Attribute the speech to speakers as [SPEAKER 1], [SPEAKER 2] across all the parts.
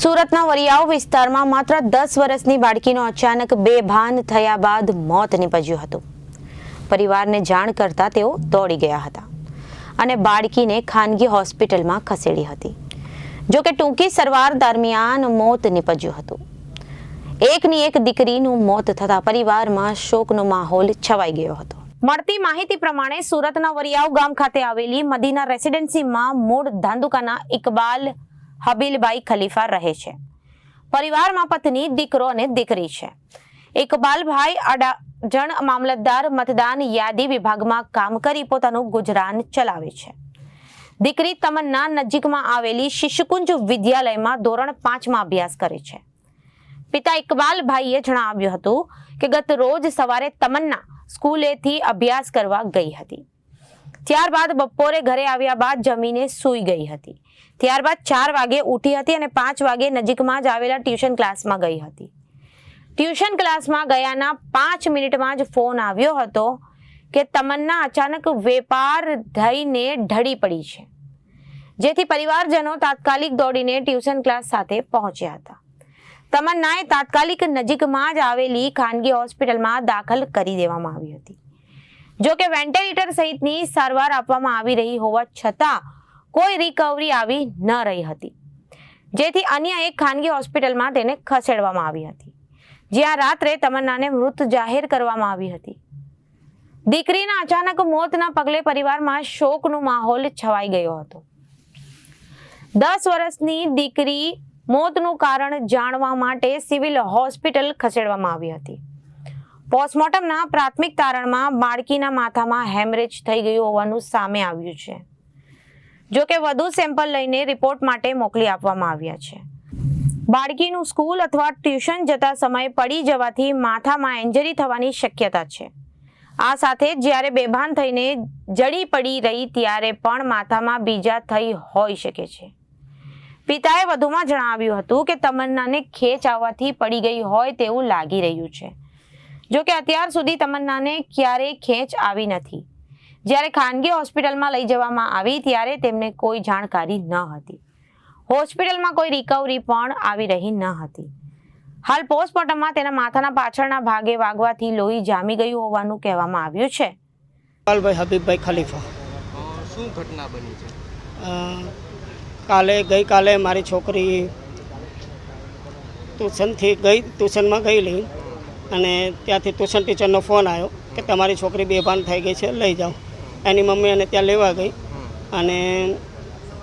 [SPEAKER 1] સુરતના વરિયાવ વિસ્તારમાં માત્ર 10 વર્ષની બાળકીનો અચાનક બેભાન થયા બાદ મોત નીપજ્યું હતું। પરિવારને જાણ કરતા તેઓ દોડી ગયા હતા અને બાળકીને ખાનગી હોસ્પિટલમાં ખસેડી હતી। જો કે ટૂંકી સારવાર દરમિયાન મોત નીપજ્યું હતું। એકની એક દીકરીનું મોત થતા પરિવારમાં શોકનો માહોલ છવાઈ ગયો હતો। મળતી માહિતી પ્રમાણે સુરતના વરિયાવ ગામ ખાતે આવેલી મદીના રેસિડેન્સીમાં મૂળ ધાંધુકાના ઇકબાલ હબીલભાઈ ખલીફા રહે છે। પરિવારમાં પત્ની, દીકરો અને દીકરી છે। ઇકબાલભાઈ અડાજણ મામલતદાર મતદાન યાદી વિભાગમાં કામ કરી પોતાનું ગુજરાન ચલાવે છે। દીકરી તમન્ના નજીકમાં આવેલી શિશુકુંજ વિદ્યાલયમાં ધોરણ 5માં અભ્યાસ કરે છે। પિતા ઇકબાલભાઈએ જણાવ્યું હતું કે ગત રોજ સવારે તમન્ના સ્કૂલેથી અભ્યાસ કરવા ગઈ હતી। ત્યારબાદ બપોરે ઘરે આવ્યા બાદ જમીને સૂઈ ગઈ હતી। ત્યારબાદ 4 વાગે ઉઠી હતી અને 5 વાગે નજીકમાં જ આવેલા ટ્યુશન ક્લાસમાં ગઈ હતી। ટ્યુશન ક્લાસમાં ગયાના 5 મિનિટમાં જ ફોન આવ્યો હતો કે તમન્ના અચાનક વેપાર થઈને ઢળી પડી છે, જેથી પરિવારજનો તાત્કાલિક દોડીને ટ્યુશન ક્લાસ સાથે પહોંચ્યા હતા। તમન્નાએ તાત્કાલિક નજીકમાં જ આવેલી ખાનગી હોસ્પિટલમાં દાખલ કરી દેવામાં આવી હતી। જો કે વેન્ટિલેટર સહિતની સારવાર આપવામાં આવી રહી હોવા છતાં કોઈ રિકવરી આવી ન રહી હતી, જેથી અન્ય એક ખાનગી હોસ્પિટલમાં તેને ખસેડવામાં આવી હતી, જ્યાં રાત્રે તમન્નાને મૃત જાહેર કરવામાં આવી હતી। દીકરીના અચાનક મોતના પગલે પરિવારમાં શોકનો માહોલ છવાઈ ગયો હતો। 10 વર્ષની દીકરી મોતનું કારણ જાણવા માટે સિવિલ હોસ્પિટલ ખસેડવામાં આવી હતી। પોસ્ટમોર્ટમના પ્રાથમિક તારણમાં બાળકીના માથામાં હેમરેજ થઈ ગયું હોવાનું સામે આવ્યું છે। જો કે વધુ સેમ્પલ લઈને રિપોર્ટ માટે મોકલી આપવામાં આવ્યા છે। બાળકીનું સ્કૂલ અથવા ટ્યુશન જતા સમયે પડી જવાથી માથામાં ઇન્જરી થવાની શક્યતા છે। આ સાથે જ્યારે બેભાન થઈને જડી પડી રહી ત્યારે પણ માથામાં બીજા થઈ હોઈ શકે છે। પિતાએ વધુમાં જણાવ્યું હતું કે તમન્નાને ખેંચ આવવાથી પડી ગઈ હોય તેવું લાગી રહ્યું છે। જો કે અત્યાર સુધી તમન્નાને ક્યારેય ખેંચ આવી નથી। જ્યારે ખાનગી હોસ્પિટલમાં લઈ જવામાં આવી ત્યારે તેમને કોઈ જાણકારી ન હતી। હોસ્પિટલમાં કોઈ રિકવરી પણ આવી રહી ન હતી। હાલ પોસ્ટમોર્ટમમાં તેના માથાના પાછળના ભાગે વાગવાથી લોહી જામી ગયું હોવાનું કહેવામાં આવ્યું છે।
[SPEAKER 2] ઇકબાલભાઈ હબીબભાઈ ખલીફા।
[SPEAKER 3] શું ઘટના બની છે?
[SPEAKER 2] ગઈકાલે મારી છોકરી ટ્યુશનમાં ગયેલી અને ત્યાંથી ટ્યુશન ટીચરનો ફોન આવ્યો કે તમારી છોકરી બેભાન થઈ ગઈ છે, લઈ જાઓ। એની મમ્મી એને ત્યાં લેવા ગઈ અને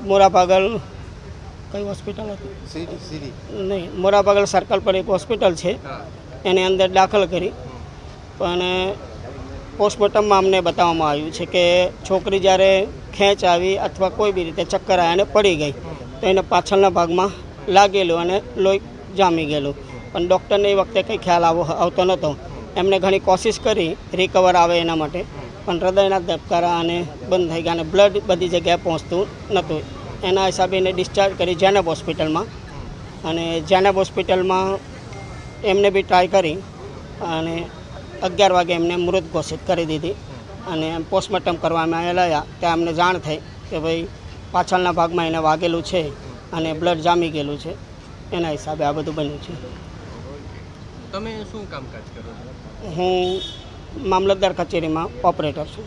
[SPEAKER 2] મોરાપાગલ કઈ હોસ્પિટલ હતી નહીં, મોરાપાગલ સર્કલ પર એક હોસ્પિટલ છે, એની અંદર દાખલ કરી। પણ પોસ્ટમોર્ટમમાં અમને બતાવવામાં આવ્યું છે કે છોકરી જ્યારે ખેંચ આવી અથવા કોઈ બી રીતે ચક્કર આવ્યા અને પડી ગઈ તો એને પાછળના ભાગમાં લાગેલું અને લોહી જામી ગયેલું। પણ ડૉક્ટરને એ વખતે કંઈ ખ્યાલ આવતો નહોતો। એમણે ઘણી કોશિશ કરી રિકવર આવે એના માટે, પણ હૃદયના ધબકારા અને બંધ થઈ ગયા અને બ્લડ બધી જગ્યાએ પહોંચતું નહોતું। એના હિસાબે એને ડિસ્ચાર્જ કરી જેનેબ હોસ્પિટલમાં, અને જેનેબ હોસ્પિટલમાં એમને બી ટ્રાય કરી અને 11 વાગે એમને મૃત ઘોષિત કરી દીધી। અને પોસ્ટમોર્ટમ કરવામાં આવેલા ત્યાં અમને જાણ થઈ કે ભાઈ પાછળના ભાગમાં એને વાગેલું છે અને બ્લડ જામી ગયેલું છે। એના હિસાબે આ બધું બન્યું છે।
[SPEAKER 3] તમે શું કામકાજ કરો છો?
[SPEAKER 2] હું મામલતદાર કચેરીમાં ઓપરેટર છું।